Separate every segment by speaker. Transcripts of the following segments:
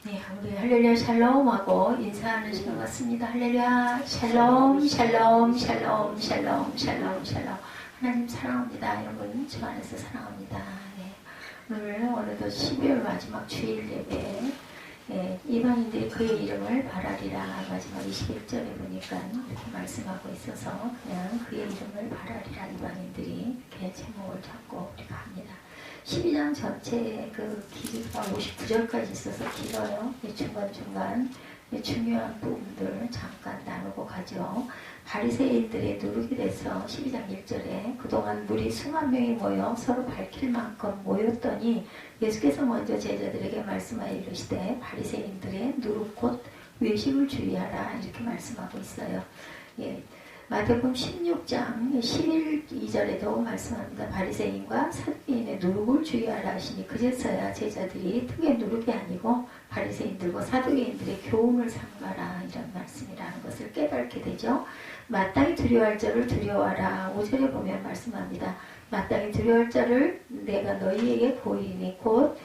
Speaker 1: 네, 우리 할렐루야 샬롬하고 인사하는 시간 같습니다. 할렐루야 샬롬 샬롬 샬롬 샬롬 샬롬 샬롬. 하나님 사랑합니다. 여러분 주 안에서 사랑합니다. 네, 오늘도 12월 마지막 주일 예배, 이방인들이 그의 이름을 바라리라. 마지막 21절에 보니까 이렇게 말씀하고 있어서 그냥 그의 이름을 바라리라 이방인들이 이렇게 제목을 잡고 우리가 합니다. 12장 전체에 그 길이가 59절까지 있어서 길어요. 중간중간 중요한 부분들 잠깐 나누고 가죠. 바리새인들의 누룩이 돼서 12장 1절에 그동안 무리 수만 명이 모여 서로 밝힐 만큼 모였더니 예수께서 먼저 제자들에게 말씀하여 이르시되 바리새인들의 누룩 곧 외식을 주의하라 이렇게 말씀하고 있어요. 예. 마태복음 16장 11~2절에도 말씀합니다. 바리새인과 사두개인의 누룩을 주의하라 하시니 그제서야 제자들이 특의 누룩이 아니고 바리새인들과 사두개인들의 교훈을 삼가라 이런 말씀이라는 것을 깨닫게 되죠. 마땅히 두려워할 자를 두려워하라. 5절에 보면 말씀합니다. 마땅히 두려워할 자를 내가 너희에게 보이니 곧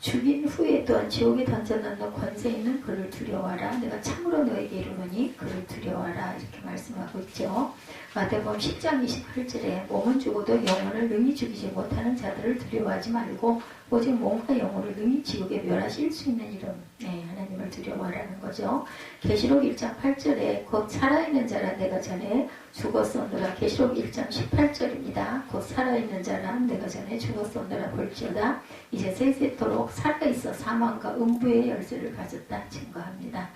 Speaker 1: 죽인 후에 또한 지옥에 던져넣는 권세 있는 그를 두려워하라. 내가 참으로 너에게 이르노니 그를 두려워하라. 이렇게 말씀하고 있죠. 마태복음 10장 28절에 몸은 죽어도 영혼을 능히 죽이지 못하는 자들을 두려워하지 말고 오직 몸과 영혼을 능히 지옥에 멸하실 수 있는 이름, 하나님을 두려워하라는 거죠. 계시록 1장 8절에 곧 살아있는 자라 내가 전에 죽었었노라. 계시록 1장 18절입니다. 곧 살아있는 자라 내가 전에 죽었었노라 볼지어다. 이제 세세토록 살아있어 사망과 음부의 열쇠를 가졌다 증거합니다.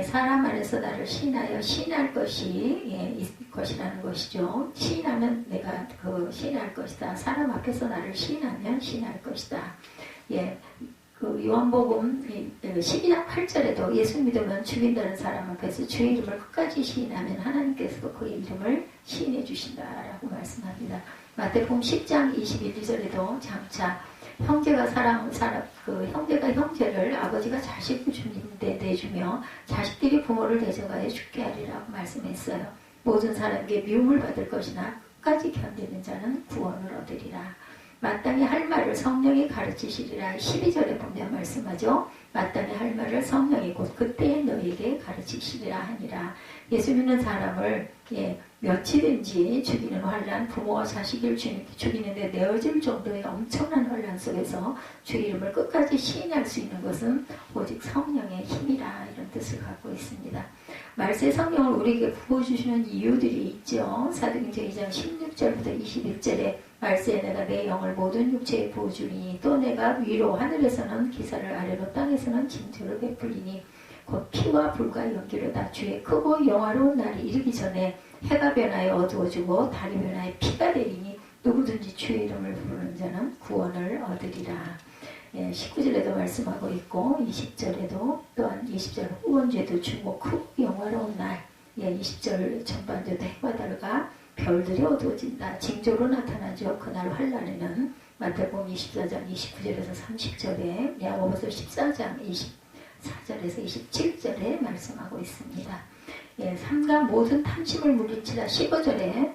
Speaker 1: 사람 안에서 나를 시인하여 시인할 것이 있을 것이라는 것이죠. 시인하면 내가 시인할 것이다. 사람 앞에서 나를 시인하면 시인할 것이다. 그 요한복음 12장 8절에도 예수 믿으면 죽인다는 사람 앞에서 주의 이름을 끝까지 시인하면 하나님께서도 그의 이름을 시인해 주신다라고 말씀합니다. 마태복음 10장 21~2절에도 장차 형제가 형제가 형제를 아버지가 자식을 주님께 내주며 자식들이 부모를 대적하여 죽게 하리라고 말씀했어요. 모든 사람에게 미움을 받을 것이나 끝까지 견디는 자는 구원을 얻으리라. 마땅히 할 말을 성령이 가르치시리라. 12절에 보면 말씀하죠. 마땅히 할 말을 성령이 곧 그때에 너희에게 가르치시리라 하니라. 예수 믿는 사람을 며칠인지 죽이는 환란, 부모와 자식을 죽이는데 내어질 정도의 엄청난 환란 속에서 주의 이름을 끝까지 시인할 수 있는 것은 오직 성령의 힘이라 이런 뜻을 갖고 있습니다. 말세 성령을 우리에게 부어주시는 이유들이 있죠. 사도행전 2장 16절부터 21절에 말세에 내가 내 영을 모든 육체에 부어주리니 또 내가 위로 하늘에서는 기사를 아래로 땅에서는 징조를 베풀리니 곧 피와 불과 연기로다. 주의 크고 영화로운 날이 이르기 전에 해가 변하여 어두워지고 달이 변하여 피가 되리니 누구든지 주의 이름을 부르는 자는 구원을 얻으리라. 19절에도 말씀하고 있고 20절에도 또한 20절 후원죄도 주고 크고 영화로운 날 20절 전반절도 해와 달과 별들이 어두워진다. 징조로 나타나죠. 그날 환란에는 마태복음 24장 29절에서 30절에 야고보서 14장 24절에서 27절에 말씀하고 있습니다. 삼가 모든 탐심을 물리치라. 15절에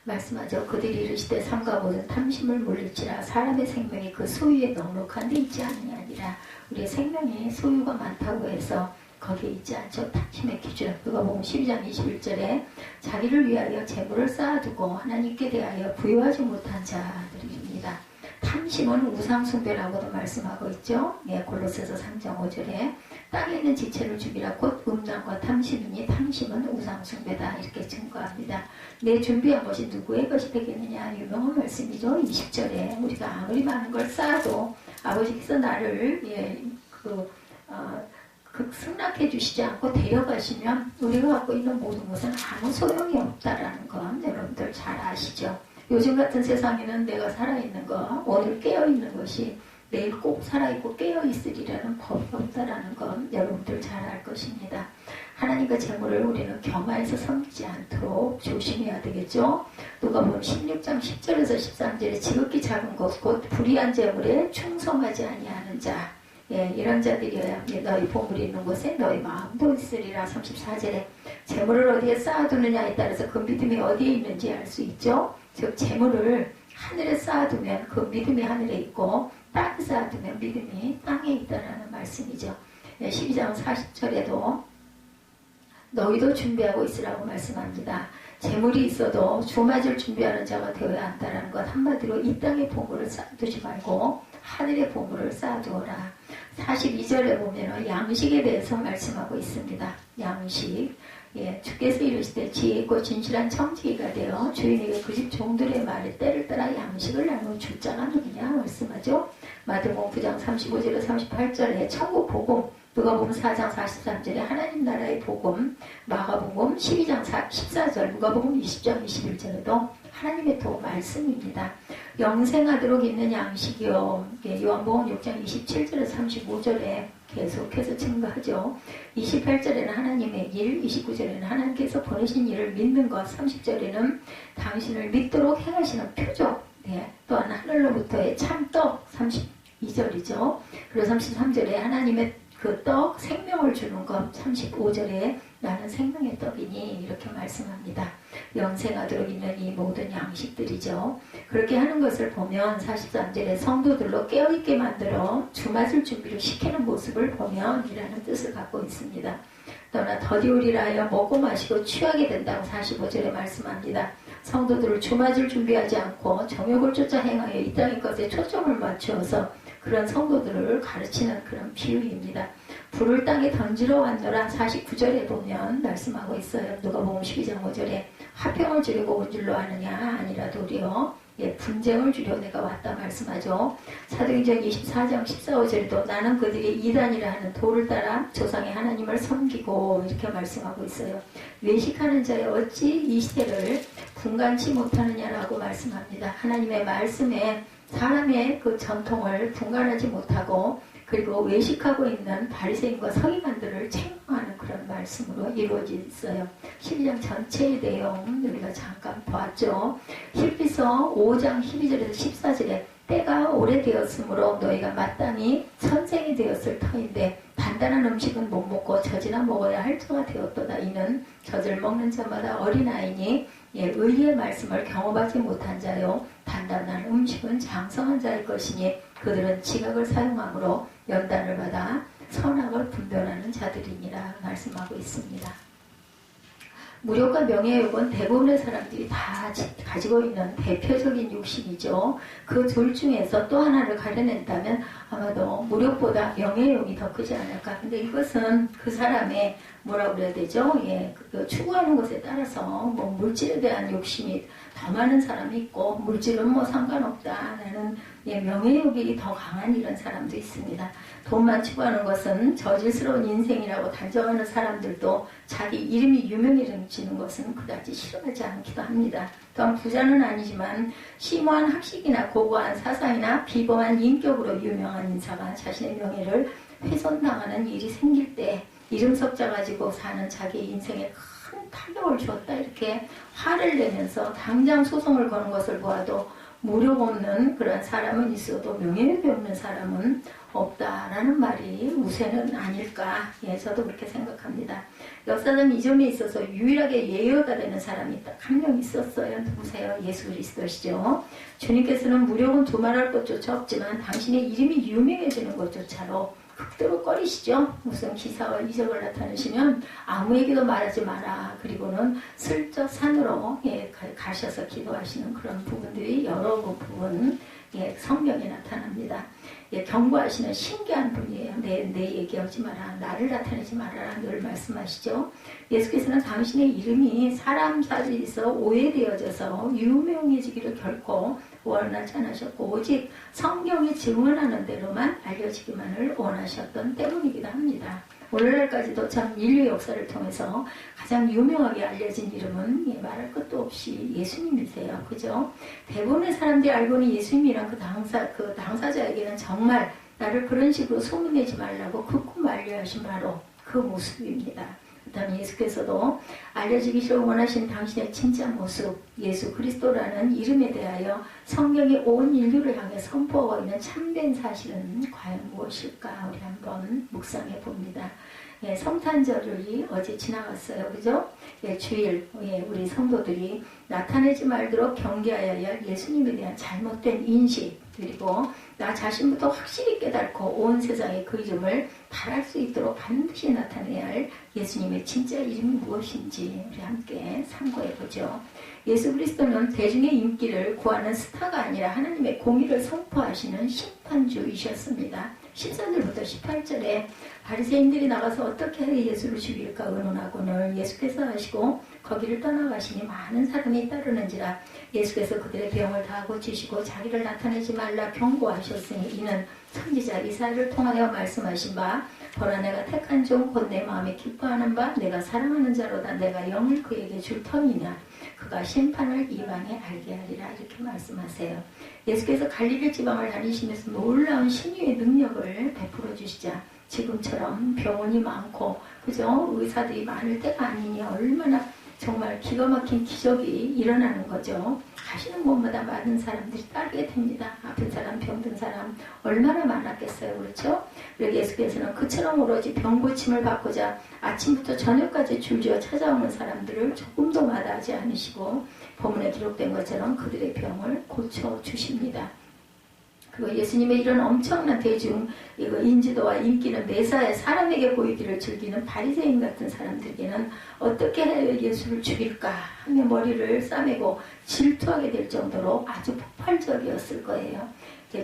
Speaker 1: 말씀하죠. 그들이 이르시되 삼가 모든 탐심을 물리치라. 사람의 생명이 그 소유에 넉넉한 데 있지 아니하니라. 우리의 생명이 소유가 많다고 해서 거기에 있지 않죠. 탐심의 기준. 누가복음 12장 21절에 자기를 위하여 재물을 쌓아두고 하나님께 대하여 부여하지 못한 자들입니다. 탐심은 우상숭배라고도 말씀하고 있죠. 골로새서 3장 5절에 땅에 있는 지체를 죽이라. 곧 음란과 탐심이니 탐심은 우상숭배다 이렇게 증거합니다. 내 준비한 것이 누구의 것이 되겠느냐 유명한 말씀이죠. 20절에 우리가 아무리 많은 걸 쌓아도 아버지께서 나를 승낙해 주시지 않고 데려가시면 우리가 갖고 있는 모든 것은 아무 소용이 없다라는 건 여러분들 잘 아시죠. 요즘 같은 세상에는 내가 살아있는 거, 오늘 깨어있는 것이 내일 꼭 살아있고 깨어있으리라는 법이 없다라는 건 여러분들 잘 알 것입니다. 하나님과 재물을 우리는 겸하여서 섬기지 않도록 조심해야 되겠죠. 누가복음 16장 10절에서 13절에 지극히 작은 것 곧 불의한 재물에 충성하지 아니하는 자, 이런 자들이어야 너희 보물이 있는 곳에 너희 마음도 있으리라. 34절에 재물을 어디에 쌓아두느냐에 따라서 그 믿음이 어디에 있는지 알 수 있죠. 즉 재물을 하늘에 쌓아두면 그 믿음이 하늘에 있고 땅에 쌓아두면 믿음이 땅에 있다라는 말씀이죠. 12장 40절에도 너희도 준비하고 있으라고 말씀합니다. 재물이 있어도 주 맞을 준비하는 자가 되어야 한다는 것. 한마디로 이 땅의 보물을 쌓아두지 말고 하늘의 보물을 쌓아두어라. 42절에 보면 양식에 대해서 말씀하고 있습니다. 양식. 주께서 이르시되 지혜 있고 진실한 청지기가 되어 주인에게 그 집 종들의 말에 때를 따라 양식을 나누어 줄 자가 누구냐 말씀하죠. 마태복음 9장 35절에 38절에 천국 복음, 누가복음 4장 43절에 하나님 나라의 복음, 마가복음 12장 14절, 누가복음 20장 21절에도 하나님의 도 말씀입니다. 영생하도록 있는 양식이요. 요한복음 6장 27절에서 35절에 계속해서 증거하죠. 28절에는 하나님의 일, 29절에는 하나님께서 보내신 일을 믿는 것, 30절에는 당신을 믿도록 행하시는 표적, 또한 하늘로부터의 참떡, 32절이죠. 그리고 33절에 하나님의 그 떡, 생명을 주는 것, 35절에 나는 생명의 떡이니 이렇게 말씀합니다. 영생하도록 있는 이 모든 양식들이죠. 그렇게 하는 것을 보면 43절에 성도들로 깨어있게 만들어 주맞을 준비를 시키는 모습을 보면 이라는 뜻을 갖고 있습니다. 또나 더디오리라 하여 먹고 마시고 취하게 된다고 45절에 말씀합니다. 성도들을 주맞을 준비하지 않고 정욕을 쫓아 행하여 이 땅의 것에 초점을 맞추어서 그런 성도들을 가르치는 그런 비유입니다. 불을 땅에 던지러 왔노라 49절에 보면 말씀하고 있어요. 누가복음 12장 5절에 화평을 주려고 온 줄로 아느냐 아니라 도리어 분쟁을 주려 내가 왔다 말씀하죠. 사도행전 24장 14절에도 나는 그들이 이단이라 하는 도를 따라 조상의 하나님을 섬기고 이렇게 말씀하고 있어요. 외식하는 자여 어찌 이 시대를 분간치 못하느냐라고 말씀합니다. 하나님의 말씀에 사람의 그 전통을 분간하지 못하고 그리고 외식하고 있는 바리새인과 서기관들을 책망하는 그런 말씀으로 이루어져 있어요. 12장 전체의 내용 우리가 잠깐 보았죠. 히브리서 5장 12절에서 14절에 때가 오래되었으므로 너희가 마땅히 선생이 되었을 터인데 단단한 음식은 못 먹고 젖이나 먹어야 할 자가 되었도다. 이는 젖을 먹는 자마다 어린아이니 의의 말씀을 경험하지 못한 자요 단단한 음식은 장성한 자일 것이니 그들은 지각을 사용함으로 연단을 받아 선악을 분별하는 자들이니라 말씀하고 있습니다. 무력과 명예욕은 대부분의 사람들이 다 가지고 있는 대표적인 욕심이죠. 그 둘 중에서 또 하나를 가려낸다면 아마도 무력보다 명예욕이 더 크지 않을까. 근데 이것은 그 사람의 뭐라고 그래야 되죠? 그 추구하는 것에 따라서 뭐 물질에 대한 욕심이 더 많은 사람이 있고 물질은 뭐 상관없다. 나는 명예욕이 더 강한 이런 사람도 있습니다. 돈만 추구하는 것은 저질스러운 인생이라고 단정하는 사람들도 자기 이름이 유명해지는 것은 그다지 싫어하지 않기도 합니다. 또한 부자는 아니지만 심오한 학식이나 고고한 사상이나 비범한 인격으로 유명한 인사가 자신의 명예를 훼손당하는 일이 생길 때 이름 석자 가지고 사는 자기 인생에 큰 타격을 주었다 이렇게 화를 내면서 당장 소송을 거는 것을 보아도 무력 없는 그런 사람은 있어도 명예욕이 없는 사람은 없다라는 말이 우세는 아닐까. 저도 그렇게 생각합니다. 역사상 이 점에 있어서 유일하게 예외가 되는 사람이 딱 한 명 있었어요. 누구세요? 예수 그리스도시죠. 주님께서는 무력은 두말할 것조차 없지만 당신의 이름이 유명해지는 것조차로 극도로 꺼리시죠. 무슨 기사와 이적을 나타내시면 아무에게도 말하지 마라. 그리고는 슬쩍 산으로 가셔서 기도하시는 그런 부분들이 여러 부분 성경에 나타납니다. 경고하시는 신기한 분이에요. 내 얘기하지 마라. 나를 나타내지 말아라. 늘 말씀하시죠. 예수께서는 당신의 이름이 사람 사이에서 오해되어져서 유명해지기를 결코 원하지 않으셨고 오직 성경이 증언하는 대로만 알려지기만을 원하셨던 때문이기도 합니다. 오늘날까지도 참 인류 역사를 통해서 가장 유명하게 알려진 이름은 말할 것도 없이 예수님이세요. 그죠? 대부분의 사람들이 알고 있는 예수님이란 그 당사자에게는 정말 나를 그런 식으로 소문내지 말라고 극구 만류하신 바로 그 모습입니다. 그다음에 예수께서도 알려지기 싫어 원하신 당신의 진짜 모습 예수 그리스도라는 이름에 대하여 성경이 온 인류를 향해 선포하고 있는 참된 사실은 과연 무엇일까? 우리 한번 묵상해 봅니다. 예, 성탄절이 어제 지나갔어요. 그죠? 예, 주일, 예, 우리 성도들이 나타내지 말도록 경계하여야 할 예수님에 대한 잘못된 인식, 그리고 나 자신부터 확실히 깨닫고 온 세상에 그 이름을 바랄 수 있도록 반드시 나타내야 할 예수님의 진짜 이름이 무엇인지 우리 함께 참고해 보죠. 예수 그리스도는 대중의 인기를 구하는 스타가 아니라 하나님의 공의를 선포하시는 심판주이셨습니다. 14절부터 18절에 바리새인들이 나가서 어떻게 하여 예수를 죽일까 의논하고는 예수께서 하시고 거기를 떠나가시니 많은 사람이 따르는지라. 예수께서 그들의 병을 다 고치시고 자기를 나타내지 말라 경고하셨으니 이는 선지자 이사야를 통하여 말씀하신 바 보라 내가 택한 종 곧 내 마음에 기뻐하는 바 내가 사랑하는 자로다. 내가 영을 그에게 줄 터이냐 그가 심판을 이방에 알게 하리라. 이렇게 말씀하세요. 예수께서 갈릴리 지방을 다니시면서 놀라운 신유의 능력을 베풀어 주시자 지금처럼 병원이 많고 그죠? 의사들이 많을 때가 아니니 얼마나 정말 기가 막힌 기적이 일어나는 거죠. 가시는 곳마다 많은 사람들이 따르게 됩니다. 아픈 사람, 병든 사람 얼마나 많았겠어요. 그렇죠? 그리고 예수께서는 그처럼 오로지 병 고침을 받고자 아침부터 저녁까지 줄지어 찾아오는 사람들을 조금도 마다하지 않으시고 본문에 기록된 것처럼 그들의 병을 고쳐주십니다. 그리고 예수님의 이런 엄청난 대중 인지도와 인기는 매사에 사람에게 보이기를 즐기는 바리새인 같은 사람들에게는 어떻게 해야 예수를 죽일까 하며 머리를 싸매고 질투하게 될 정도로 아주 폭발적이었을 거예요.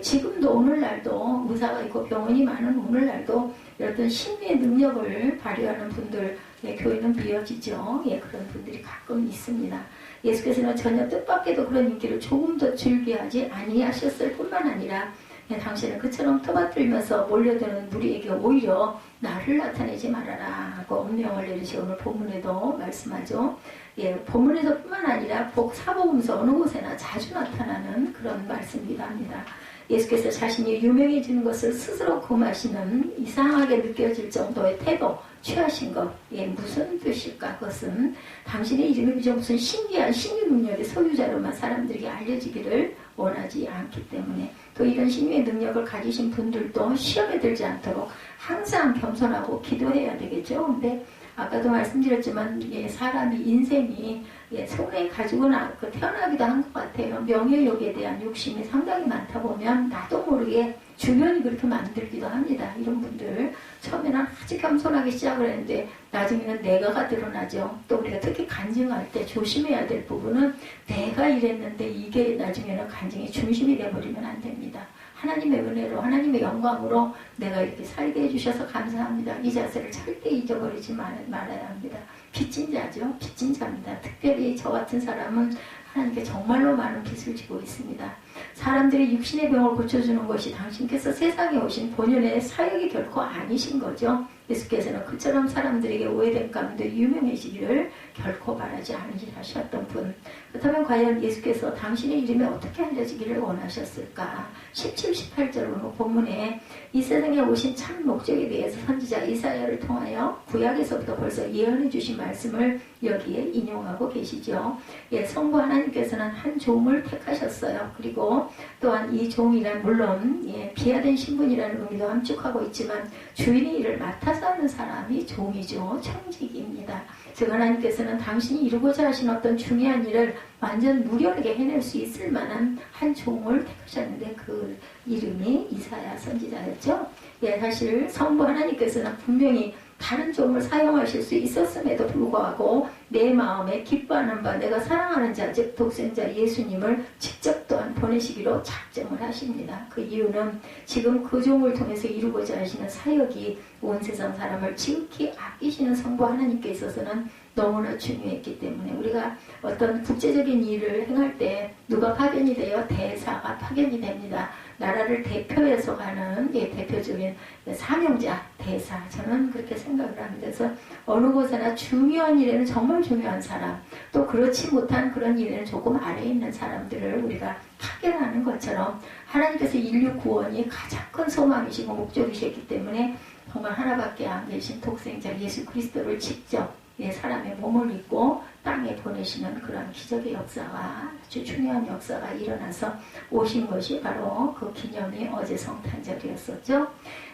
Speaker 1: 지금도 오늘날도 의사가 있고 병원이 많은 오늘날도 이런 심리의 능력을 발휘하는 분들 교회는 미어지죠. 예, 그런 분들이 가끔 있습니다. 예수께서는 전혀 뜻밖에도 그런 인기를 조금 더 즐기하지 아니하셨을 뿐만 아니라 당신은 그처럼 토받들면서 몰려드는 무리에게 오히려 나를 나타내지 말아라 하고 엄명을 내리시 오늘 본문에도 말씀하죠. 예, 본문에서 뿐만 아니라 사복음서 어느 곳에나 자주 나타나는 그런 말씀이기도 합니다. 예수께서 자신이 유명해지는 것을 스스로 금하시는 이상하게 느껴질 정도의 태도 취하신 것, 예, 무슨 뜻일까? 그것은 당신의 이름이 그저 무슨 신기한 신유 능력의 소유자로만 사람들에게 알려지기를 원하지 않기 때문에 또 이런 신유의 능력을 가지신 분들도 시험에 들지 않도록 항상 겸손하고 기도해야 되겠죠. 근데 아까도 말씀드렸지만 예, 사람이 인생이 예, 손에 가지고 태어나기도 한 것 같아요. 명예욕에 대한 욕심이 상당히 많다 보면 나도 모르게 주변이 그렇게 만들기도 합니다. 이런 분들 처음에는 아주 겸손하게 시작을 했는데 나중에는 내가가 드러나죠. 또 우리가 특히 간증할 때 조심해야 될 부분은 내가 이랬는데 이게 나중에는 간증의 중심이 되어버리면 안 됩니다. 하나님의 은혜로 하나님의 영광으로 내가 이렇게 살게 해주셔서 감사합니다. 이 자세를 절대 잊어버리지 말아야 합니다. 빚진 자죠. 빚진 자입니다. 특별히 저 같은 사람은 하나님께 정말로 많은 빚을 지고 있습니다. 사람들이 육신의 병을 고쳐주는 것이 당신께서 세상에 오신 본연의 사역이 결코 아니신 거죠. 예수께서는 그처럼 사람들에게 오해된 가운데 유명해지기를 결코 바라지 않으셨던 분. 그렇다면 과연 예수께서 당신의 이름이 어떻게 알려지기를 원하셨을까? 17, 18절로 본문에 이 세상에 오신 참 목적에 대해서 선지자 이사야를 통하여 구약에서부터 벌써 예언해 주신 말씀을 여기에 인용하고 계시죠. 예, 성부 하나님께서는 한 종을 택하셨어요. 그리고 또한 이 종이란 물론 예, 비하된 신분이라는 의미도 함축하고 있지만 주인의 일을 맡아서 하는 사람이 종이죠. 청직입니다. 즉 하나님께서는 당신이 이루고자 하신 어떤 중요한 일을 완전 무료하게 해낼 수 있을 만한 한 종을 택하셨는데 그 이름이 이사야 선지자였죠. 예, 사실 성부 하나님께서는 분명히 다른 종을 사용하실 수 있었음에도 불구하고 내 마음에 기뻐하는 바 내가 사랑하는 자 즉 독생자 예수님을 직접 또한 보내시기로 작정을 하십니다. 그 이유는 지금 그 종을 통해서 이루고자 하시는 사역이 온 세상 사람을 지극히 아끼시는 성부 하나님께 있어서는 너무나 중요했기 때문에 우리가 어떤 국제적인 일을 행할 때 누가 파견이 되어 대사가 파견이 됩니다. 나라를 대표해서 가는 예, 대표적인 사명자, 대사 저는 그렇게 생각을 합니다. 그래서 어느 곳에나 중요한 일에는 정말 중요한 사람 또 그렇지 못한 그런 일에는 조금 아래에 있는 사람들을 우리가 파견하는 것처럼 하나님께서 인류 구원이 가장 큰 소망이시고 목적이셨기 때문에 정말 하나밖에 안 계신 독생자 예수 그리스도를 직접 예, 사람의 몸을 입고 땅에 보내시는 그런 기적의 역사가 아주 중요한 역사가 일어나서 오신 것이 바로 그 기념이 어제 성탄절이었었죠.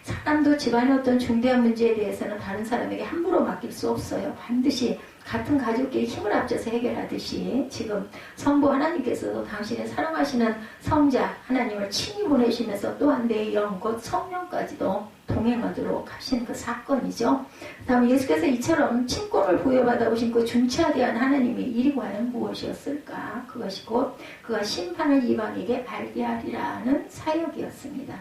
Speaker 1: 사람도 집안의 어떤 중대한 문제에 대해서는 다른 사람에게 함부로 맡길 수 없어요. 반드시 같은 가족끼리 힘을 합쳐서 해결하듯이 지금 성부 하나님께서도 당신의 사랑하시는 성자 하나님을 친히 보내시면서 또한 내 영 곧 성령까지도 동행하도록 하신 그 사건이죠. 다음 예수께서 이처럼 친권을 부여받아 오신 그 중차대한 하나님의 일이 과연 무엇이었을까? 그것이 곧 그가 심판을 이방에게 알게 하리라는 사역이었습니다.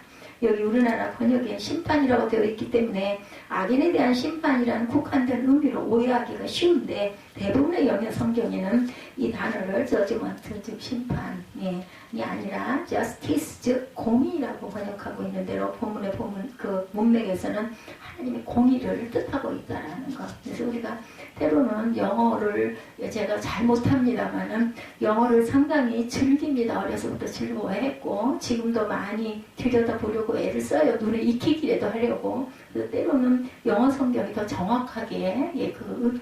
Speaker 1: 여기 우리나라 번역에 심판이라고 되어 있기 때문에 악인에 대한 심판이라는 국한된 의미로 오해하기가 쉬운데 대부분의 영역 성경에는 이 단어를 judgment, 즉 심판이 아니라 justice, 즉 공의라고 번역하고 있는 대로 본문의 그 문맥에서는 하나님의 공의를 뜻하고 있다라는 것. 그래서 우리가 때로는 영어를 제가 잘 못합니다만은 영어를 상당히 즐깁니다. 어려서부터 즐거워했고 지금도 많이 들여다보려고 애를 써요. 눈에 익히기라도 하려고. 그래서 때로는 영어 성경이 더 정확하게 그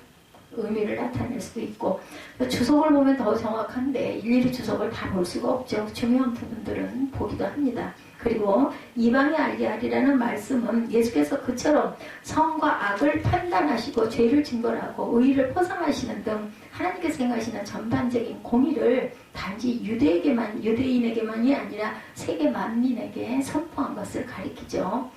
Speaker 1: 의미를 나타낼 수도 있고 주석을 보면 더 정확한데 일일이 주석을 다 볼 수가 없죠. 중요한 부분들은 보기도 합니다. 그리고 이방에 알게 하리라는 말씀은 예수께서 그처럼 선과 악을 판단하시고 죄를 징벌하고 의의를 포상하시는 등 하나님께서 행하시는 전반적인 공의를 단지 유대인에게만이 아니라 세계 만민에게 선포한 것을 가리키죠.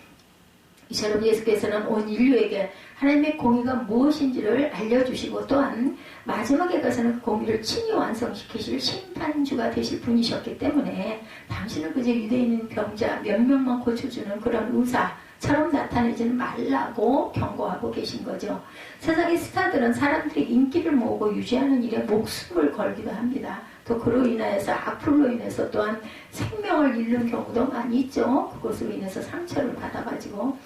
Speaker 1: 이처럼 예수께서는 온 인류에게 하나님의 공의가 무엇인지를 알려주시고 또한 마지막에 가서는 그 공의를 친히 완성시키실 심판주가 되실 분이셨기 때문에 당신은 그저 유대인 병자 몇 명만 고쳐주는 그런 의사처럼 나타내지는 말라고 경고하고 계신 거죠. 세상의 스타들은 사람들이 인기를 모으고 유지하는 일에 목숨을 걸기도 합니다. 또 그로 인해서 악플로 인해서 또한 생명을 잃는 경우도 많이 있죠. 그것으로 인해서 상처를 받아가지고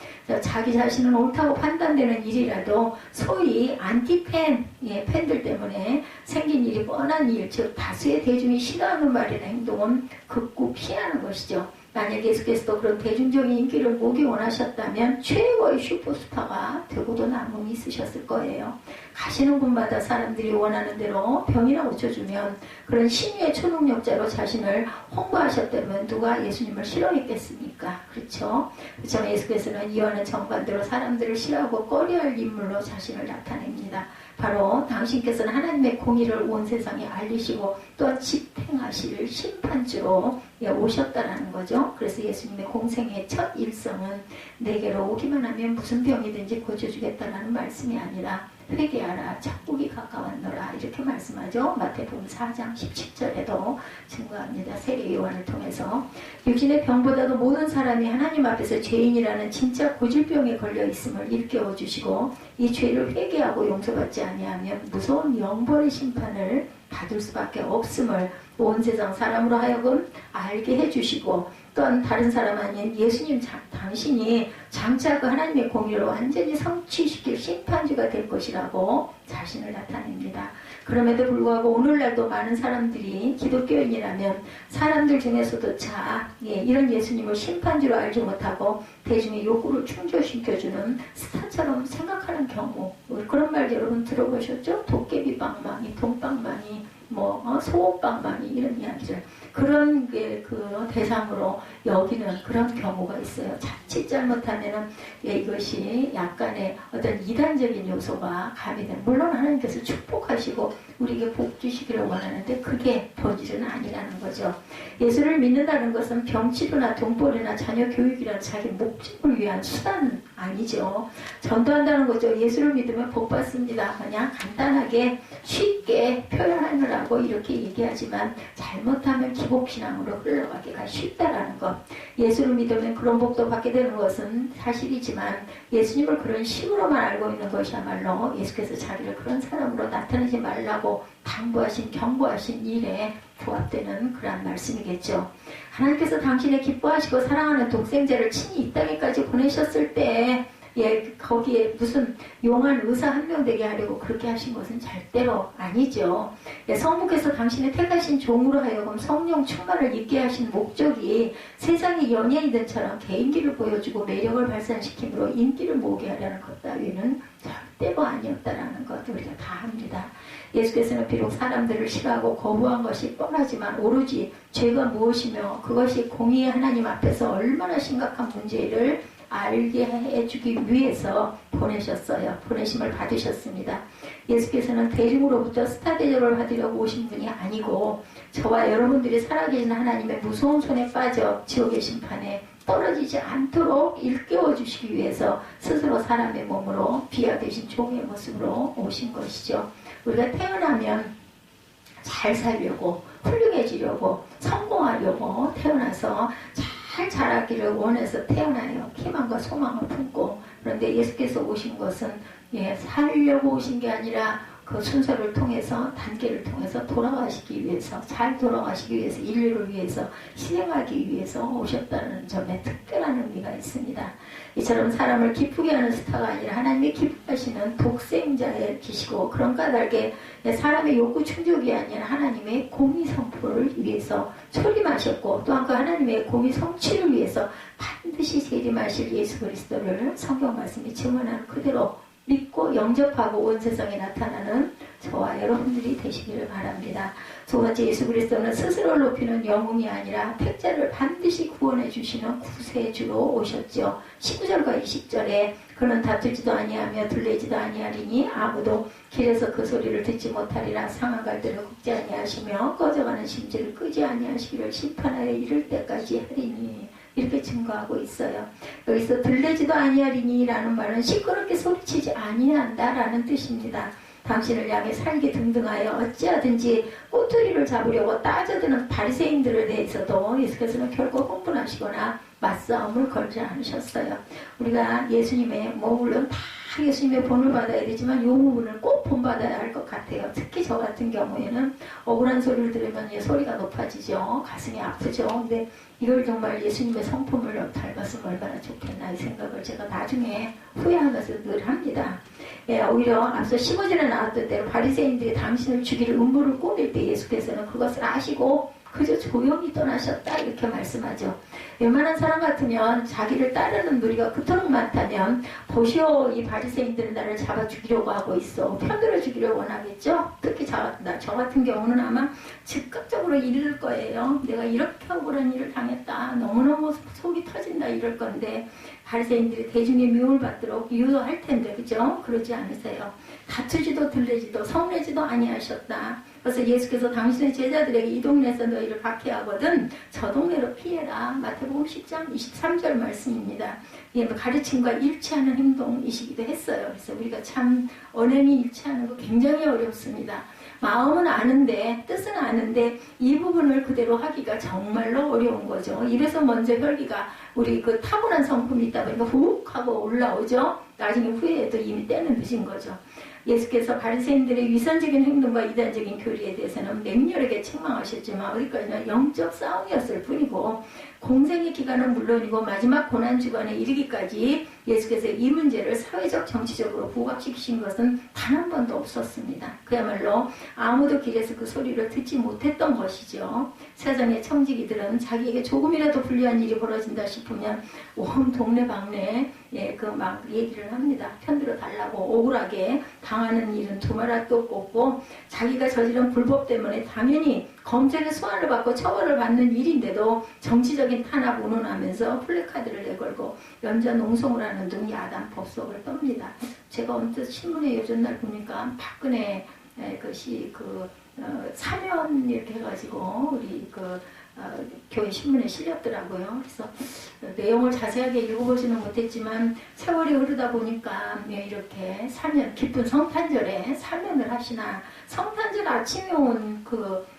Speaker 1: 자기 자신은 옳다고 판단되는 일이라도 소위 안티팬 팬들 때문에 생긴 일이 뻔한 일, 즉 다수의 대중이 싫어하는 말이나 행동은 극구 피하는 것이죠. 만약 예수께서도 그런 대중적인 인기를 모으기 원하셨다면 최고의 슈퍼스타가 되고도 남음이 있으셨을 거예요. 가시는 곳마다 사람들이 원하는 대로 병이나 고쳐주면 그런 신유의 초능력자로 자신을 홍보하셨다면 누가 예수님을 싫어했겠습니까? 그렇죠? 그렇지만 예수께서는 이와는 정반대로 사람들을 싫어하고 꺼려할 인물로 자신을 나타냅니다. 바로 당신께서는 하나님의 공의를 온 세상에 알리시고 또한 집행하실 심판주로 오셨다라는 거죠. 그래서 예수님의 공생의 첫 일성은 내게로 오기만 하면 무슨 병이든지 고쳐주겠다라는 말씀이 아니라 회개하라 천국이 가까웠노라 이렇게 말씀하죠. 마태복음 4장 17절에도 증거합니다. 세례 요한을 통해서 육신의 병보다도 모든 사람이 하나님 앞에서 죄인이라는 진짜 고질병에 걸려 있음을 일깨워 주시고 이 죄를 회개하고 용서받지 아니하면 무서운 영벌의 심판을 받을 수밖에 없음을 온 세상 사람으로 하여금 알게 해주시고 또한 다른 사람 아닌 예수님 당신이 장차 그 하나님의 공의를 완전히 성취시킬 심판주가 될 것이라고 자신을 나타냅니다. 그럼에도 불구하고 오늘날도 많은 사람들이 기독교인이라면 사람들 중에서도 이런 예수님을 심판주로 알지 못하고 대중의 욕구를 충족시켜주는 스타처럼 생각하는 경우 그런 말 여러분 들어보셨죠? 도깨비 빵망이, 돈빵망이, 소옷빵망이 이런 이야기를 그런 그 대상으로 여기는 그런 경우가 있어요. 자칫 잘못하면은 이것이 약간의 어떤 이단적인 요소가 가미된 물론 하나님께서 축복하시고 우리에게 복 주시기를 원하는데 그게 본질은 아니라는 거죠. 예수를 믿는다는 것은 병치료나 돈벌이나 자녀 교육이라는 자기 목적을 위한 수단은 아니죠. 전도한다는 거죠. 예수를 믿으면 복 받습니다. 그냥 간단하게 쉽게 표현하느라고 이렇게 얘기하지만 잘못하면 기복신앙으로 흘러가기가 쉽다라는 것. 예수를 믿으면 그런 복도 받게 되는 것은 사실이지만 예수님을 그런 식으로만 알고 있는 것이야말로 예수께서 자기를 그런 사람으로 나타내지 말라고 당부하신 경고하신 일에 부합되는 그러한 말씀이겠죠. 하나님께서 당신의 기뻐하시고 사랑하는 독생자를 친히 이 땅에까지 보내셨을 때 거기에 무슨 용한 의사 한 명 되게 하려고 그렇게 하신 것은 절대로 아니죠. 성부께서 당신의 택하신 종으로 하여금 성령 충만을 입게 하신 목적이 세상의 연예인들처럼 개인기를 보여주고 매력을 발산시킴으로 인기를 모으게 하려는 것 따위는 때가 아니었다라는 것 우리가 다 압니다. 예수께서는 비록 사람들을 싫어하고 거부한 것이 뻔하지만 오로지 죄가 무엇이며 그것이 공의의 하나님 앞에서 얼마나 심각한 문제를 알게 해주기 위해서 보내셨어요. 보내심을 받으셨습니다. 예수께서는 대중으로부터 스타 대접을 받으려고 오신 분이 아니고 저와 여러분들이 살아계신 하나님의 무서운 손에 빠져 지옥의 심판에 떨어지지 않도록 일깨워 주시기 위해서 스스로 사람의 몸으로 비하되신 종의 모습으로 오신 것이죠. 우리가 태어나면 잘 살려고 훌륭해지려고 성공하려고 태어나서 잘 자라기를 원해서 태어나요. 희망과 소망을 품고. 그런데 예수께서 오신 것은 살려고 오신 게 아니라 그 순서를 통해서 단계를 통해서 돌아가시기 위해서 잘 돌아가시기 위해서 인류를 위해서 희생하기 위해서 오셨다는 점에 특별한 의미가 있습니다. 이처럼 사람을 기쁘게 하는 스타가 아니라 하나님이 기뻐하시는 독생자의 기시고 그런 까닭에 사람의 욕구 충족이 아니라 하나님의 공의 선포를 위해서 초림하셨고 또한 그 하나님의 공의 성취를 위해서 반드시 재림하실 예수 그리스도를 성경 말씀이 증언하는 그대로 믿고 영접하고 온 세상에 나타나는 저와 여러분들이 되시기를 바랍니다. 두 번째, 예수 그리스도는 스스로를 높이는 영웅이 아니라 택자를 반드시 구원해 주시는 구세주로 오셨죠. 19절과 20절에 그는 다투지도 아니하며 둘레지도 아니하리니 아무도 길에서 그 소리를 듣지 못하리라. 상한 갈대를 굽지 아니하시며 꺼져가는 심지를 끄지 아니하시기를 심판하여 이를 때까지 하리니. 이렇게 증거하고 있어요. 여기서 들레지도 아니하리니 라는 말은 시끄럽게 소리치지 아니한다 라는 뜻입니다. 당신을 향해 살기 등등하여 어찌하든지 꼬투리를 잡으려고 따져드는 바리새인들에 대해서도 예수께서는 결코 흥분하시거나 맞싸움을 걸지 않으셨어요. 우리가 예수님의 물론 다 예수님의 본을 받아야 되지만 이 부분을 꼭 본받아야 할 것 같아요. 특히 저 같은 경우에는 억울한 소리를 들으면 소리가 높아지죠. 가슴이 아프죠. 근데 이걸 정말 예수님의 성품을 닮았으면 얼마나 좋겠나 이 생각을 제가 나중에 후회하면서 늘 합니다. 오히려 앞서 15절에 나왔던 대로 바리새인들이 당신을 죽일 음모를 꾸밀 때 예수께서는 그것을 아시고 그저 조용히 떠나셨다 이렇게 말씀하죠. 웬만한 사람 같으면 자기를 따르는 무리가 그토록 많다면 보시오 이 바리새인들은 나를 잡아 죽이려고 하고 있어. 편들어 죽이려고 원하겠죠. 특히 저 같은 경우는 아마 즉각적으로 이를 거예요. 내가 이렇게 억울한 일을 당했다. 너무너무 속이 터진다 이럴 건데 바리새인들이 대중의 미움을 받도록 유도할 텐데 그죠? 그러지 않으세요. 다투지도 들레지도 성내지도 아니하셨다. 그래서 예수께서 당신의 제자들에게 이 동네에서 너희를 박해하거든 저 동네로 피해라. 마태복음 10장 23절 말씀입니다. 가르침과 일치하는 행동이시기도 했어요. 그래서 우리가 참 언행이 일치하는 거 굉장히 어렵습니다. 마음은 아는데 뜻은 아는데 이 부분을 그대로 하기가 정말로 어려운 거죠. 입에서 먼저 혈기가 우리 그 타고난 성품이 있다 보니까 훅 하고 올라오죠. 나중에 후회해도 이미 때는 늦은 거죠. 예수께서 바리새인들의 위선적인 행동과 이단적인 교리에 대해서는 맹렬하게 책망하셨지만 어디까지나 영적 싸움이었을 뿐이고 공생의 기간은 물론이고 마지막 고난주간에 이르기까지 예수께서 이 문제를 사회적 정치적으로 부각시키신 것은 단 한 번도 없었습니다. 그야말로 아무도 길에서 그 소리를 듣지 못했던 것이죠. 세상의 청지기들은 자기에게 조금이라도 불리한 일이 벌어진다 싶으면 온 동네방네 그 막 얘기를 합니다. 편들어 달라고 억울하게 당하는 일은 두말할 것 없고 자기가 저지른 불법 때문에 당연히 검찰의 소환을 받고 처벌을 받는 일인데도 정치적인 탄압 운운하면서 플래카드를 내걸고 연좌 농성을 하는 등 야단 법석을 떱니다. 제가 언뜻 신문에 요즘날 보니까 박근혜 사면 이렇게 해가지고 우리 교회 신문에 실렸더라고요. 그래서 내용을 자세하게 읽어보지는 못했지만 세월이 흐르다 보니까 이렇게 사면 기쁜 성탄절에 사면을 하시나 성탄절 아침에 온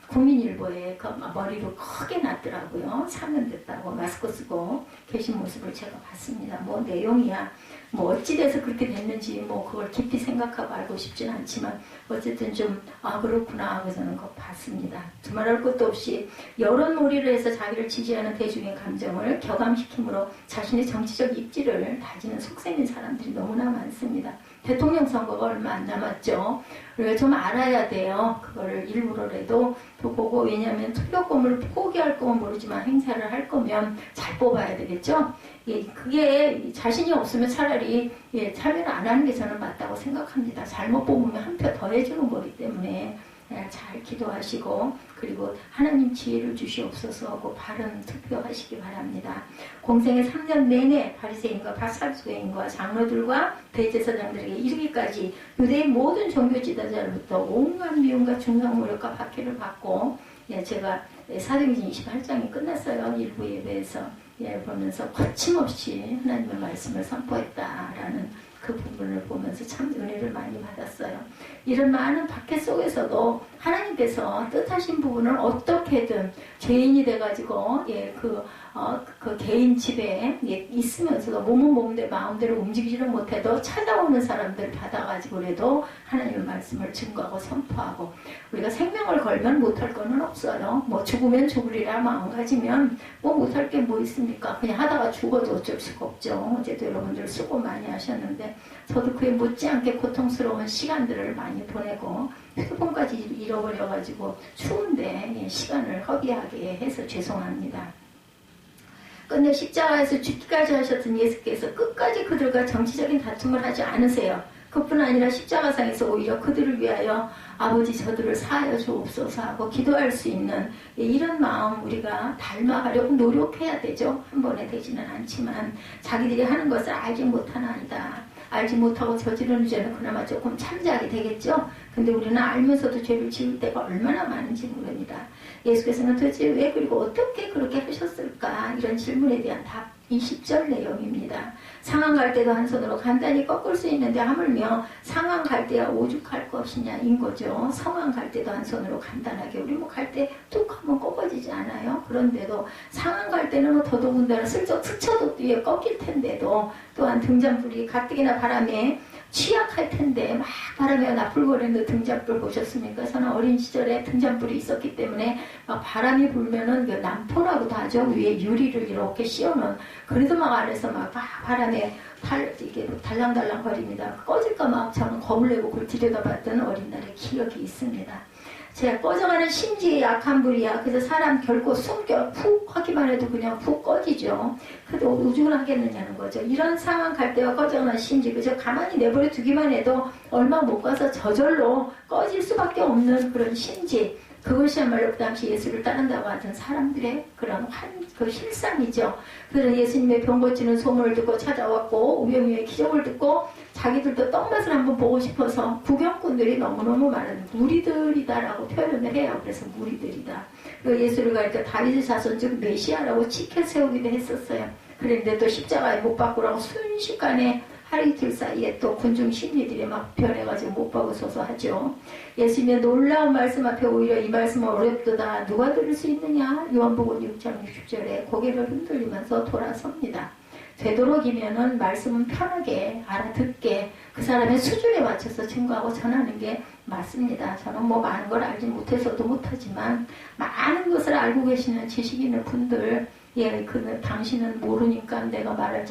Speaker 1: 국민일보에 머리로 크게 났더라고요. 사면됐다고 마스크 쓰고 계신 모습을 제가 봤습니다. 내용이야 어찌돼서 그렇게 됐는지 그걸 깊이 생각하고 알고 싶진 않지만 어쨌든 좀 그렇구나 하고서는 그거 봤습니다. 두말할 것도 없이 여론몰이를 해서 자기를 지지하는 대중의 감정을 격감시킴으로 자신의 정치적 입지를 다지는 속셈인 사람들이 너무나 많습니다. 대통령 선거가 얼마 안 남았죠. 우리가 좀 알아야 돼요. 그거를 일부러라도 또 보고, 왜냐하면 투표권을 포기할 거면 모르지만 행사를 할 거면 잘 뽑아야 되겠죠. 예, 그게 자신이 없으면 차라리 예, 참여를 안 하는 게 저는 맞다고 생각합니다. 잘못 뽑으면 한 표 더 해주는 거기 때문에 잘 기도하시고, 그리고 하나님 지혜를 주시옵소서 하고 바른 투표하시기 바랍니다. 공생의 3년 내내 바리새인과 바사두개인과 장로들과 대제사장들에게 이르기까지 유대의 모든 종교 지도자로부터 온갖 미움과 중상모욕과 박해를 받고, 예, 제가 사도행전 28장이 끝났어요. 일부 예배에서 예, 보면서 거침없이 하나님의 말씀을 선포했다라는 그 부분을 보면서 참 은혜를 많이 받았어요. 이런 많은 박해 속에서도 하나님께서 뜻하신 부분을 어떻게든 죄인이 돼가지고 예, 그 개인 집에 예, 있으면서도 몸은 몸대 마음대로 움직이지를 못해도 찾아오는 사람들 받아가지고라도 하나님의 말씀을 증거하고 선포하고, 우리가 생명을 걸면 못할 거는 없어요. 뭐 죽으면 죽으리라 마음가지면 뭐 못할 게 뭐 있습니까? 그냥 하다가 죽어도 어쩔 수가 없죠. 어제도 여러분들 수고 많이 하셨는데 저도 그에 못지않게 고통스러운 시간들을 많이 보내고 휴대폰까지 잃어버려가지고 추운데 예, 시간을 허비하게 해서 죄송합니다. 끝내 십자가에서 죽기까지 하셨던 예수께서 끝까지 그들과 정치적인 다툼을 하지 않으세요. 그뿐 아니라 십자가상에서 오히려 그들을 위하여 아버지 저들을 사하여 주옵소서 하고 기도할 수 있는 이런 마음 우리가 닮아가려고 노력해야 되죠. 한 번에 되지는 않지만 자기들이 하는 것을 알지 못하나이다. 알지 못하고 저지르는 죄는 그나마 조금 참지하게 되겠죠. 근데 우리는 알면서도 죄를 지을 때가 얼마나 많은지 모릅니다. 예수께서는 도대체 왜 그리고 어떻게 그렇게 하셨을까? 이런 질문에 대한 답 20절 내용입니다. 상한 갈 때도 한 손으로 간단히 꺾을 수 있는데 하물며 상한 갈 때야 오죽할 것이냐인 거죠. 성한 갈 때도 한 손으로 간단하게, 우리 뭐 갈 때 뚝 하면 꺾어지지 않아요. 그런데도 상한 갈 때는 뭐 더더군다나 슬쩍 스쳐도 뒤에 꺾일 텐데도, 또한 등잔불이 가뜩이나 바람에 취약할 텐데 막 바람에 나풀거리는 등잔불 보셨습니까? 저는 어린 시절에 등잔불이 있었기 때문에 막 바람이 불면은 그 남포라고도 하죠. 위에 유리를 이렇게 씌워놓은, 그래도 막 안에서 막 바람에 이게 달랑달랑 거립니다. 꺼질까 막 저는 겁을 내고 그걸 들여다봤던 어린 날의 기억이 있습니다. 제가 꺼져가는 심지에 약한 불이야. 그래서 사람 결코 숨겨 푹 하기만 해도 그냥 푹 꺼지죠. 그래도 우중하겠느냐는 거죠. 이런 상황 갈 때와 꺼져가는 심지, 그저 가만히 내버려 두기만 해도 얼마 못 가서 저절로 꺼질 수밖에 없는 그런 심지, 그것이야말로 그 당시 예수를 따른다고 하던 사람들의 그런 그 실상이죠. 그래서 예수님의 병 고치는 소문을 듣고 찾아왔고, 우병우의 기적을 듣고 자기들도 떡맛을 한번 보고 싶어서 구경꾼들이 너무너무 많은 무리들이다라고 표현을 해요. 그래서 무리들이다. 예수를 가니까 다윗의 자손 즉 메시아라고 치켜 세우기도 했었어요. 그런데 또 십자가에 못 박으라고 순식간에 하루 이틀 사이에 또 군중 심리들이 막 변해가지고 못 박으소서 하죠. 예수님의 놀라운 말씀 앞에 오히려 이 말씀은 어렵도다. 누가 들을 수 있느냐? 요한복음 6장 60절에 고개를 흔들리면서 돌아섭니다. 되도록이면은 말씀은 편하게 알아듣게 그 사람의 수준에 맞춰서 증거하고 전하는 게 맞습니다. 저는 뭐 많은 걸 알지 못해서도 못하지만 많은 것을 알고 계시는 지식 있는 분들, 예, 당신은 모르니까 내가 말할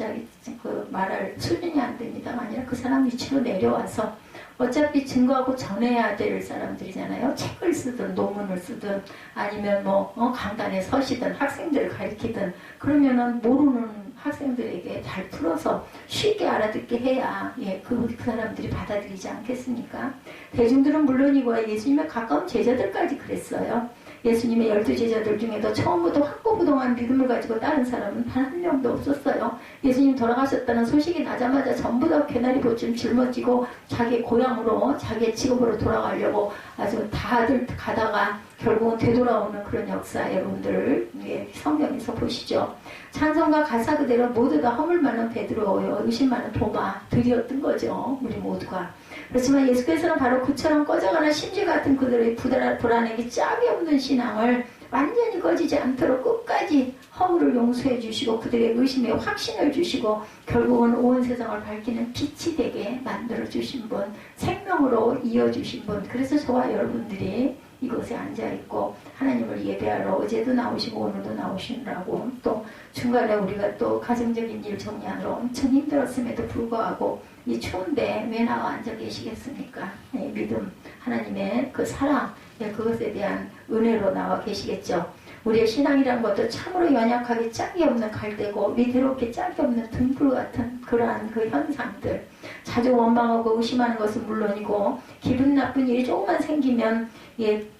Speaker 1: 수준이 안 됩니다. 아니라 그 사람 위치로 내려와서 어차피 증거하고 전해야 될 사람들이잖아요. 책을 쓰든 논문을 쓰든 아니면 강단에 서시든 학생들을 가르치든, 그러면은 모르는 학생들에게 잘 풀어서 쉽게 알아듣게 해야 그 사람들이 받아들이지 않겠습니까? 대중들은 물론이고 예수님의 가까운 제자들까지 그랬어요. 예수님의 12제자들 중에도 처음부터 확고부동한 믿음을 가지고 따른 사람은 단 한 명도 없었어요. 예수님 돌아가셨다는 소식이 나자마자 전부 다 개나리 보쯤 짊어지고 자기 고향으로, 자기의 직업으로 돌아가려고 아주 다들 가다가 결국은 되돌아오는 그런 역사, 여러분들 성경에서 보시죠. 찬송과 가사 그대로 모두 다 허물 많은 베드로, 의심 많은 도마들이었던 거죠. 우리 모두가. 그렇지만 예수께서는 바로 그처럼 꺼져가는 심지 같은 그들의 불안하기 짝이 없는 신앙을 완전히 꺼지지 않도록 끝까지 허물을 용서해 주시고 그들의 의심에 확신을 주시고 결국은 온 세상을 밝히는 빛이 되게 만들어 주신 분, 생명으로 이어주신 분. 그래서 저와 여러분들이 이곳에 앉아있고 하나님을 예배하러 어제도 나오시고 오늘도 나오시느라고 또 중간에 우리가 또 가정적인 일 정리하러 엄청 힘들었음에도 불구하고 이 추운데 왜 나와 앉아 계시겠습니까? 믿음, 하나님의 그 사랑, 그것에 대한 은혜로 나와 계시겠죠. 우리의 신앙이란 것도 참으로 연약하게 짝이 없는 갈대고 위태롭게 짝이 없는 등불 같은 그러한 그 현상들, 자주 원망하고 의심하는 것은 물론이고 기분 나쁜 일이 조금만 생기면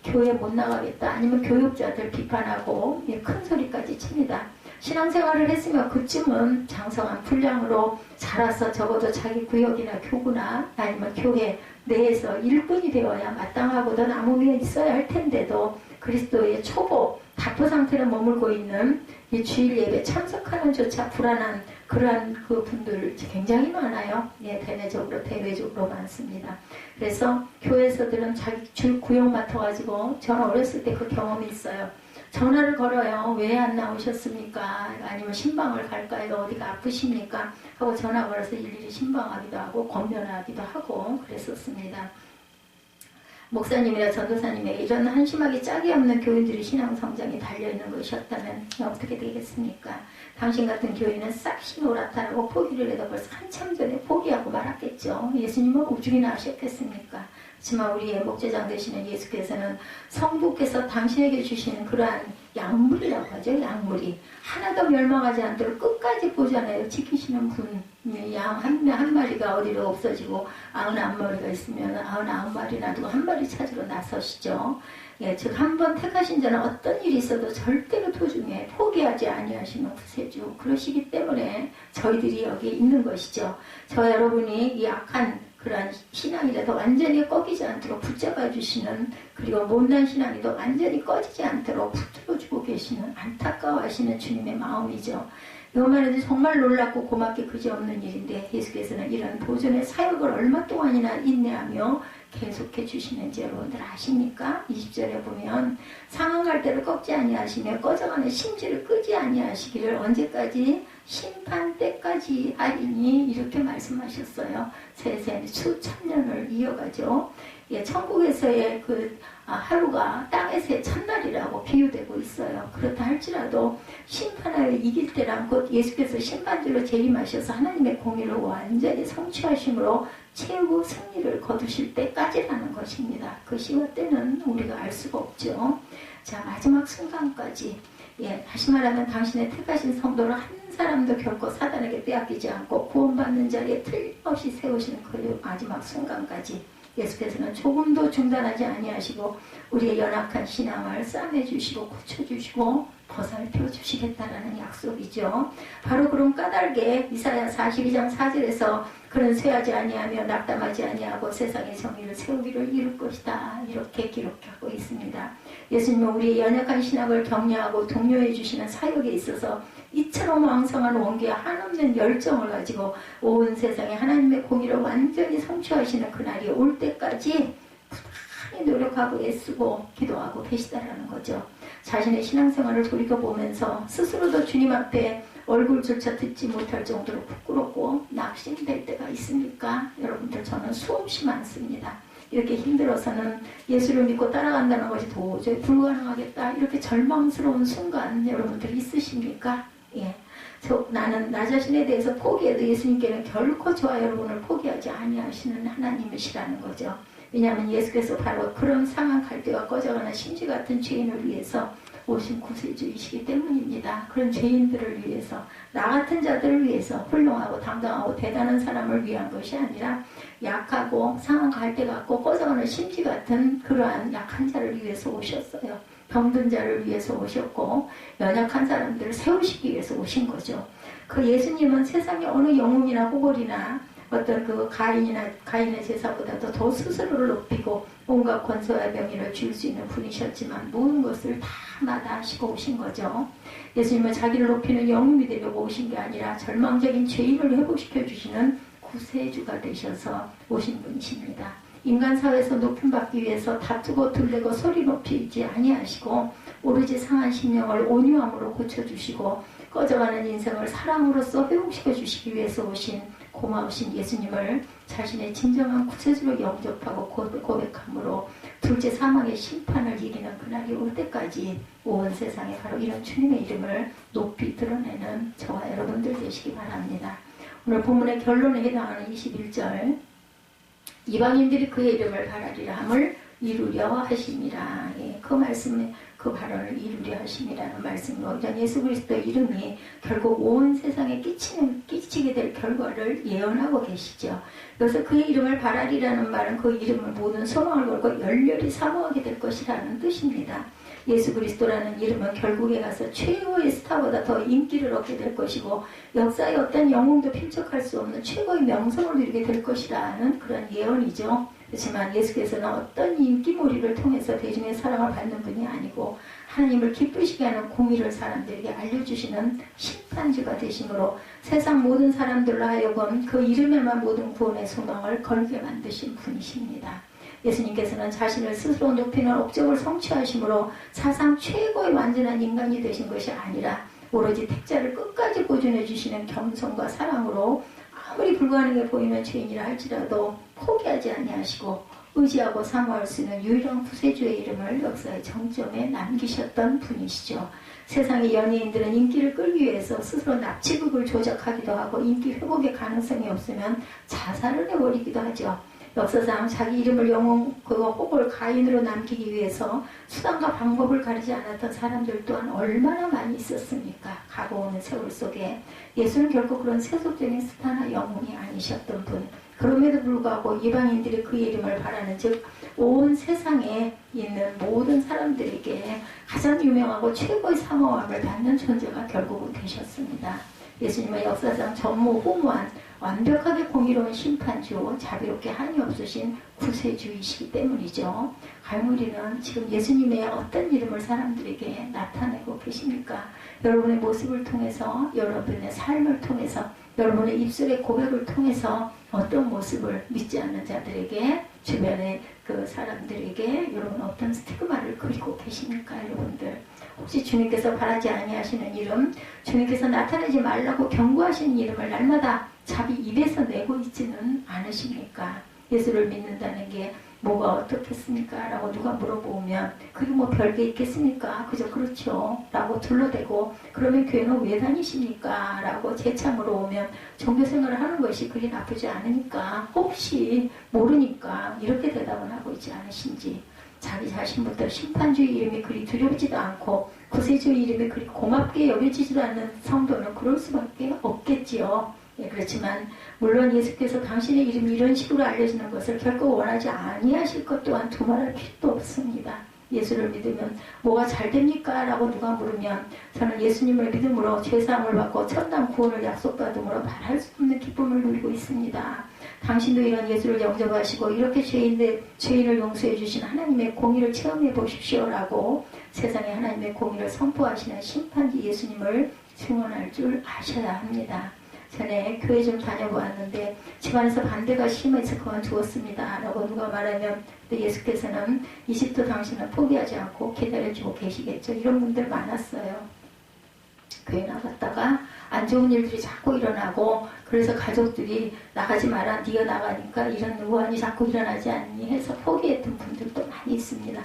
Speaker 1: 교회 못 나가겠다, 아니면 교육자들 비판하고 큰 소리까지 칩니다. 신앙생활을 했으면 그쯤은 장성한 분량으로 자라서 적어도 자기 구역이나 교구나 아니면 교회 내에서 일꾼이 되어야 마땅하거든 아무 위에 있어야 할 텐데도 그리스도의 초보 답보 상태로 머물고 있는 이 주일 예배 참석하는 조차 불안한 그러한 그 분들 굉장히 많아요. 대내적으로 대외적으로 많습니다. 그래서 교회에서들은 자기 주 구역 맡아가지고 저는 어렸을 때 그 경험이 있어요. 전화를 걸어요. 왜 안 나오셨습니까? 아니면 신방을 갈까요? 어디가 아프십니까? 하고 전화 걸어서 일일이 신방하기도 하고 권면하기도 하고 그랬었습니다. 목사님이나 전도사님에게 이런 한심하게 짝이 없는 교인들이 신앙 성장이 달려있는 것이었다면 어떻게 되겠습니까? 당신 같은 교인은 싹시 놀았다라고 포기를 해도 벌써 한참 전에 포기하고 말았겠죠. 예수님은 오죽이나 하셨겠습니까? 하지만 우리의 목재장 되시는 예수께서는 성부께서 당신에게 주시는 그러한 약물이라고 하죠. 약물이 하나도 멸망하지 않도록 끝까지 보잖아요. 지키시는 분. 양 한 마리가 어디로 없어지고 99마리가 있으면 99마리나 두고 한 마리 찾으러 나서시죠. 즉 한 번 택하신 자는 어떤 일이 있어도 절대로 도중에 포기하지 아니하시는 구세주. 그러시기 때문에 저희들이 여기 있는 것이죠. 저 여러분이 이 악한 그러한 신앙이라도 완전히 꺾이지 않도록 붙잡아 주시는, 그리고 못난 신앙이도 완전히 꺼지지 않도록 붙들어주고 계시는 안타까워하시는 주님의 마음이죠. 이것만 해도 정말 놀랍고 고맙게 그지없는 일인데 예수께서는 이런 보존의 사역을 얼마 동안이나 인내하며 계속해 주시는지 여러분들 아십니까? 20절에 보면 상한 때를 꺾지 아니하시며 꺼져가는 심지를 끄지 아니하시기를 언제까지? 심판 때까지 하리니, 이렇게 말씀하셨어요. 세세 수천 년을 이어가죠. 천국에서의 그 하루가 땅에서의 첫날이라고 비유되고 있어요. 그렇다 할지라도 심판하여 이길 때란 곧 예수께서 심판줄로 재림하셔서 하나님의 공의를 완전히 성취하심으로 최후 승리를 거두실 때까지라는 것입니다. 그 시와 때는 우리가 알 수가 없죠. 자, 마지막 순간까지, 다시 말하면 당신의 택하신 성도를 한 사람도 결코 사단에게 빼앗기지 않고 구원받는 자리에 틀림없이 세우시는 그 마지막 순간까지 예수께서는 조금도 중단하지 아니하시고 우리의 연약한 신앙을 싸매주시고 고쳐주시고 보살펴주시겠다라는 약속이죠. 바로 그런 까닭에 이사야 42장 4절에서 그는 쇠하지 아니하며 낙담하지 아니하고 세상의 정의를 세우기를 이룰 것이다, 이렇게 기록하고 있습니다. 예수님은 우리의 연약한 신앙을 격려하고 독려해 주시는 사역에 있어서 이처럼 왕성한 원기와 한없는 열정을 가지고 온 세상에 하나님의 공의를 완전히 성취하시는 그날이 올 때까지 부단히 노력하고 애쓰고 기도하고 계시다라는 거죠. 자신의 신앙생활을 돌이켜보면서 스스로도 주님 앞에 얼굴조차 듣지 못할 정도로 부끄럽고 낙심될 때가 있습니까? 여러분들, 저는 수없이 많습니다. 이렇게 힘들어서는 예수를 믿고 따라간다는 것이 도저히 불가능하겠다, 이렇게 절망스러운 순간 여러분들 있으십니까? 나는 나 자신에 대해서 포기해도 예수님께는 결코 저와 여러분을 포기하지 아니하시는 하나님이시라는 거죠. 왜냐하면 예수께서 바로 그런 상한 갈대와 꺼져가는 심지 같은 죄인을 위해서 오신 구세주이시기 때문입니다. 그런 죄인들을 위해서, 나 같은 자들을 위해서, 훌륭하고 당당하고 대단한 사람을 위한 것이 아니라 약하고 상한 갈대 같고 꺼져가는 심지 같은 그러한 약한 자를 위해서 오셨어요. 병든 자를 위해서 오셨고 연약한 사람들을 세우시기 위해서 오신 거죠. 그 예수님은 세상의 어느 영웅이나 호걸이나 어떤 그 가인의 제사보다도 더 스스로를 높이고 온갖 권세와 명예를 줄 수 있는 분이셨지만 모든 것을 다 마다하시고 오신 거죠. 예수님은 자기를 높이는 영웅이 되려고 오신 게 아니라 절망적인 죄인을 회복시켜 주시는 구세주가 되셔서 오신 분이십니다. 인간 사회에서 높임받기 위해서 다투고 들대고 소리 높이지 아니하시고 오로지 상한 심령을 온유함으로 고쳐주시고 꺼져가는 인생을 사랑으로써 회복시켜 주시기 위해서 오신 고마우신 예수님을 자신의 진정한 구세주로 영접하고 고백함으로 둘째 사망의 심판을 이기는 그날이 올 때까지 온 세상에 바로 이런 주님의 이름을 높이 드러내는 저와 여러분들 되시기 바랍니다. 오늘 본문의 결론에 해당하는 21절, 이방인들이 그의 이름을 바라리라 함을 이루려 하심이라. 예, 그 말씀에 그 발언을 이루려 하심이라는 말씀으로 이런 예수 그리스도의 이름이 결국 온 세상에 끼치게 될 결과를 예언하고 계시죠. 여기서 그의 이름을 바라리라는 말은 그 이름을 모든 소망을 걸고 열렬히 사모하게 될 것이라는 뜻입니다. 예수 그리스도라는 이름은 결국에 가서 최고의 스타보다 더 인기를 얻게 될 것이고 역사의 어떤 영웅도 필적할 수 없는 최고의 명성을 누리게 될 것이라는 그런 예언이죠. 그렇지만 예수께서는 어떤 인기몰이를 통해서 대중의 사랑을 받는 분이 아니고 하나님을 기쁘시게 하는 공의를 사람들에게 알려주시는 심판주가 되심으로 세상 모든 사람들로 하여금 그 이름에만 모든 구원의 소망을 걸게 만드신 분이십니다. 예수님께서는 자신을 스스로 높이는 업적을 성취하심으로 사상 최고의 완전한 인간이 되신 것이 아니라 오로지 택자를 끝까지 보존해 주시는 겸손과 사랑으로 아무리 불가능해 보이는 죄인이라 할지라도 포기하지 아니하시고 의지하고 사모할 수 있는 유일한 구세주의 이름을 역사의 정점에 남기셨던 분이시죠. 세상의 연예인들은 인기를 끌기 위해서 스스로 납치극을 조작하기도 하고 인기 회복의 가능성이 없으면 자살을 해버리기도 하죠. 역사상 자기 이름을 영웅 혹을 가인으로 남기기 위해서 수단과 방법을 가리지 않았던 사람들 또한 얼마나 많이 있었습니까? 가고오는 세월 속에 예수는 결국 그런 세속적인 스타나 영웅이 아니셨던 분. 그럼에도 불구하고 이방인들이 그의 이름을 바라는 즉 온 세상에 있는 모든 사람들에게 가장 유명하고 최고의 사모함을 받는 존재가 결국은 되셨습니다. 예수님은 역사상 전무후무한 완벽하게 공의로운 심판주, 자비롭게 한이 없으신 구세주이시기 때문이죠. 갈무리는 지금 예수님의 어떤 이름을 사람들에게 나타내고 계십니까? 여러분의 모습을 통해서, 여러분의 삶을 통해서, 여러분의 입술의 고백을 통해서 어떤 모습을 믿지 않는 자들에게, 주변의 그 사람들에게 여러분 어떤 스티그마를 그리고 계십니까? 여러분들 혹시 주님께서 바라지 아니하시는 이름, 주님께서 나타내지 말라고 경고하시는 이름을 날마다 자기 입에서 내고 있지는 않으십니까? 예수를 믿는다는 게 뭐가 어떻겠습니까? 라고 누가 물어보면 그게 뭐 별게 있겠습니까? 그저 그렇죠 라고 둘러대고 그러면 교회는 왜 다니십니까? 라고 재창으로 오면 종교생활을 하는 것이 그리 나쁘지 않으니까 혹시 모르니까 이렇게 대답을 하고 있지 않으신지, 자기 자신부터 심판주의 이름이 그리 두렵지도 않고 구세주의 이름이 그리 고맙게 여겨지지도 않는 성도는 그럴 수밖에 없겠지요. 예, 그렇지만 물론 예수께서 당신의 이름이 이런 식으로 알려지는 것을 결코 원하지 아니하실 것 또한 두말할 필요도 없습니다. 예수를 믿으면 뭐가 잘 됩니까? 라고 누가 물으면 저는 예수님을 믿음으로 죄사함을 받고 천당 구원을 약속받음으로 말할 수 없는 기쁨을 누리고 있습니다. 당신도 이런 예수를 영접하시고 이렇게 죄인을 용서해 주신 하나님의 공의를 체험해 보십시오라고 세상에 하나님의 공의를 선포하시는 심판기 예수님을 증언할 줄 아셔야 합니다. 전에 교회 좀 다녀보았는데 집안에서 반대가 심해서 그만두었습니다 라고 누가 말하면 예수께서는 20도 당신은 포기하지 않고 기다려주고 계시겠죠. 이런 분들 많았어요. 교회 나갔다가 안 좋은 일들이 자꾸 일어나고 그래서 가족들이 나가지 마라, 네가 나가니까 이런 우환이 자꾸 일어나지 않니 해서 포기했던 분들도 많이 있습니다.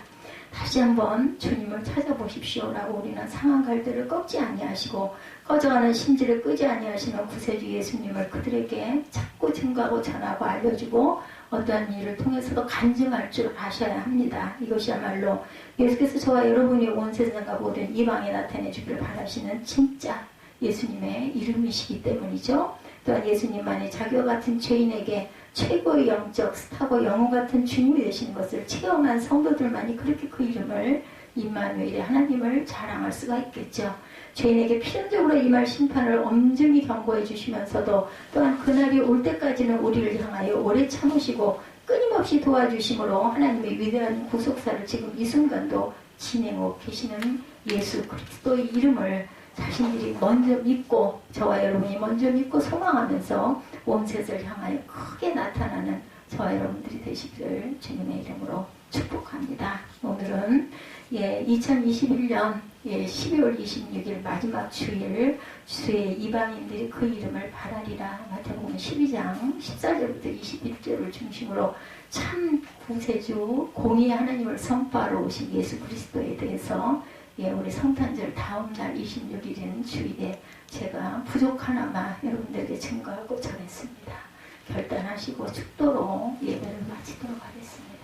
Speaker 1: 다시 한번 주님을 찾아보십시오 라고 우리는 상한 갈대를 꺾지 아니하시고 꺼져가는 심지를 끄지 아니하시는 구세주 예수님을 그들에게 자꾸 증거하고 전하고 알려주고 어떠한 일을 통해서도 간증할 줄 아셔야 합니다. 이것이야말로 예수께서 저와 여러분이 온 세상과 모든 이방에 나타내 주기를 바라시는 진짜 예수님의 이름이시기 때문이죠. 또한 예수님만이 자기와 같은 죄인에게 최고의 영적 스타고 영웅 같은 주님이 되시는 것을 체험한 성도들만이 그렇게 그 이름을 임마누엘의 하나님을 자랑할 수가 있겠죠. 죄인에게 필연적으로 임할 심판을 엄중히 경고해 주시면서도 또한 그날이 올 때까지는 우리를 향하여 오래 참으시고 끊임없이 도와주심으로 하나님의 위대한 구속사를 지금 이 순간도 진행하고 계시는 예수 그리스도의 이름을 자신들이 먼저 믿고 저와 여러분이 먼저 믿고 소망하면서 온 세상을 향하여 크게 나타나는 저와 여러분들이 되시기를 주님의 이름으로 축복합니다. 오늘은 2021년 12월 26일 마지막 주일 주의 이방인들이 그 이름을 바라리라. 마태복음 12장 14절부터 21절을 중심으로 참 구세주 공의 하나님을 선포하러 오신 예수 그리스도에 대해서 우리 성탄절 다음날 26일인 주일에 제가 부족하나마 여러분들에게 증거하고 전했습니다. 결단하시고 축도로 예배를 마치도록 하겠습니다.